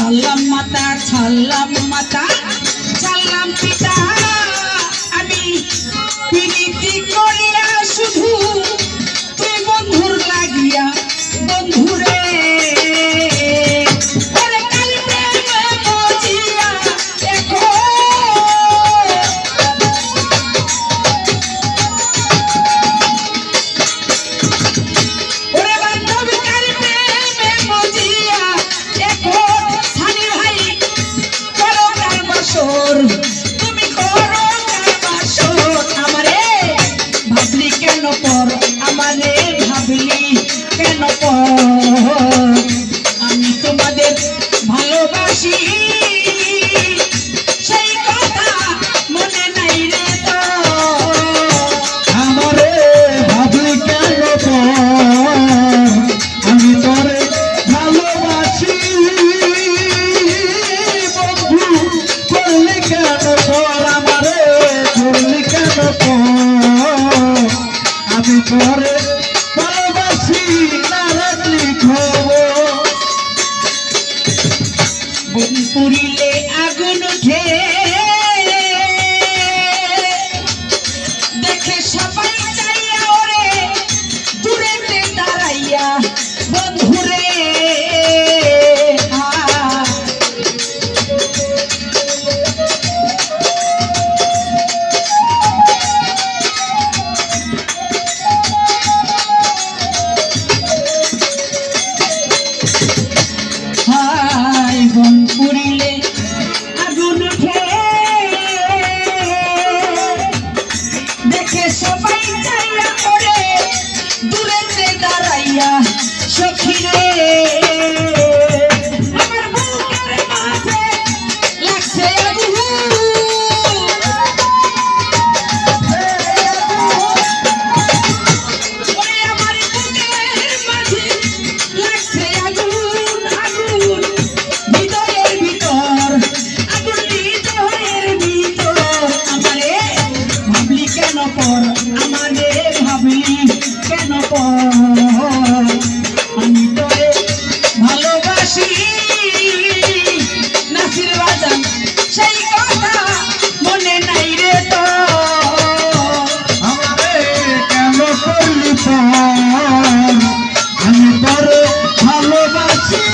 ছাড়লাম মাতা ছাড়লাম মাতা ছাড়লাম পিতা আমি প্রীতি করিয়া শুধু তুই বন্ধুর লাগিয়া বন্ধুরে আমি তোমাদের ভালোবাসি সেই কথা মনে নাই রে তো আমারে ভাবলি কেন আমি তোরে ভালোবাসি বন্ধু করলি কেন আমারে করলি কেন আমি তোরে ভালোবাসি না রাখলি বন পুরিলে আগুন উঠে দেখে সবাই চাইয়া ওরে দূরেতে দাঁড়াইয়া বন্ধুরে বন পুরিলে আগুন উঠে দেখে সবাই চাইয়া ওরে দূরেতে দাঁড়াইয়া সখিরে আমার বুকের মাঝে লাগছে আগুন ওরে আমার বুকের মাঝে লাগছে আগুন আগুন হৃদয়ের ভিতর আগুন হৃদয়ের ভিতর আমারে ভাবলি কেন পর আমারে ভাবলি কেন পর আমি তোরে ভালোবাসি নাসির বাজান সেই কথা মনে নাই রে তো আমারে কেন করলি আমি তোরে ভালোবাসি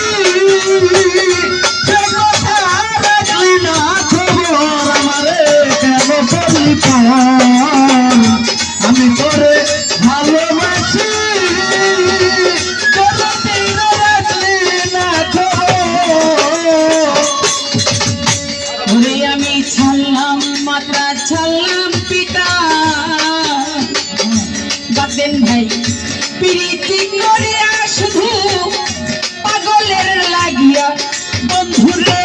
সে কথা রাখলি না খবর আমারে কেন করলি আমি তোরে ভালোবাসি রাখলি না খবর ওরে আমি ছাড়লাম মাতা ছাড়লাম পিতা বাদেন ভাই প্রীতি করিয়া শুধু পাগলের লাগিয়া বন্ধুরে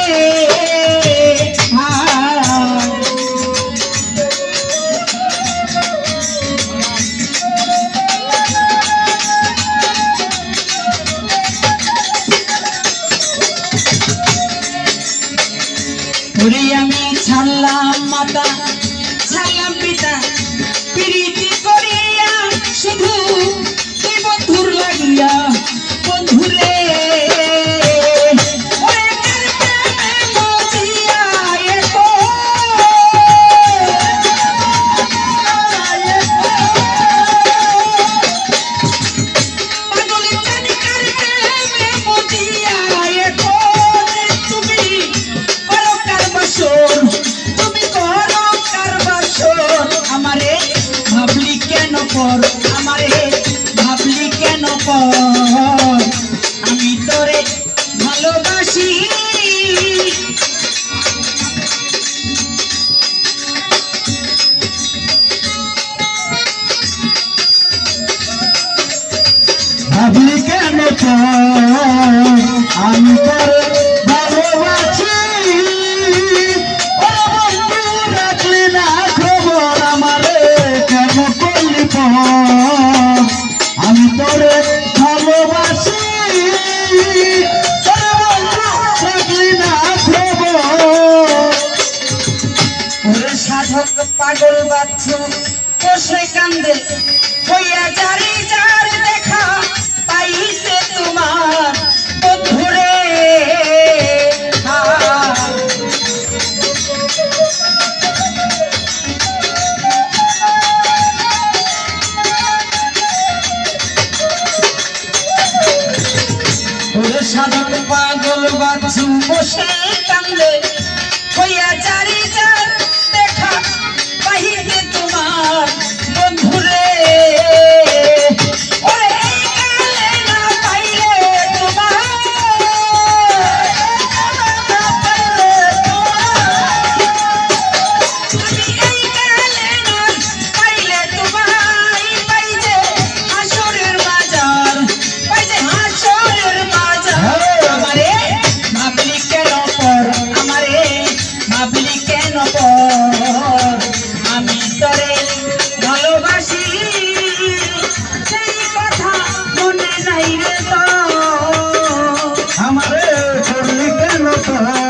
ওরে আমি ছাড়লাম মাতা ছাড়লাম পিতা প্রীতি করিয়া শুধু তুই বন্ধুর লাগিয়া বন্ধুরে আমারে ভাবলি কেন পর আমি তোরে ভালোবাসি ভাবলি কেন আমি তোরে ভালোবাসি বন্ধু রাখলি না খবর আমারে কেন করলি আমি তোরে ভালোবাসি বন্ধু রাখলি না খবর সাধক পাগল বাচ্চু বসে কান্দে হইয়া যারি যার দেখা পাইতে তোমার বন্ধুরে বাচ্চু বসে কান্দে হইয়া চারি যার দেখা পাহিতে তোমার বন্ধুরে ওরে এই কালে না পাইলে তোমার আমি এই কালে না পাইলে তোমায় পাই যে হাসরের বাজার পাই যে হাসরের বাজার আমারে ভাবলি কেন পর আমারে ভাবলি কেন পর আমি তোরে ভালোবাসি সেই কথা মনে নাই রে তো আমারে করলি কেন তোর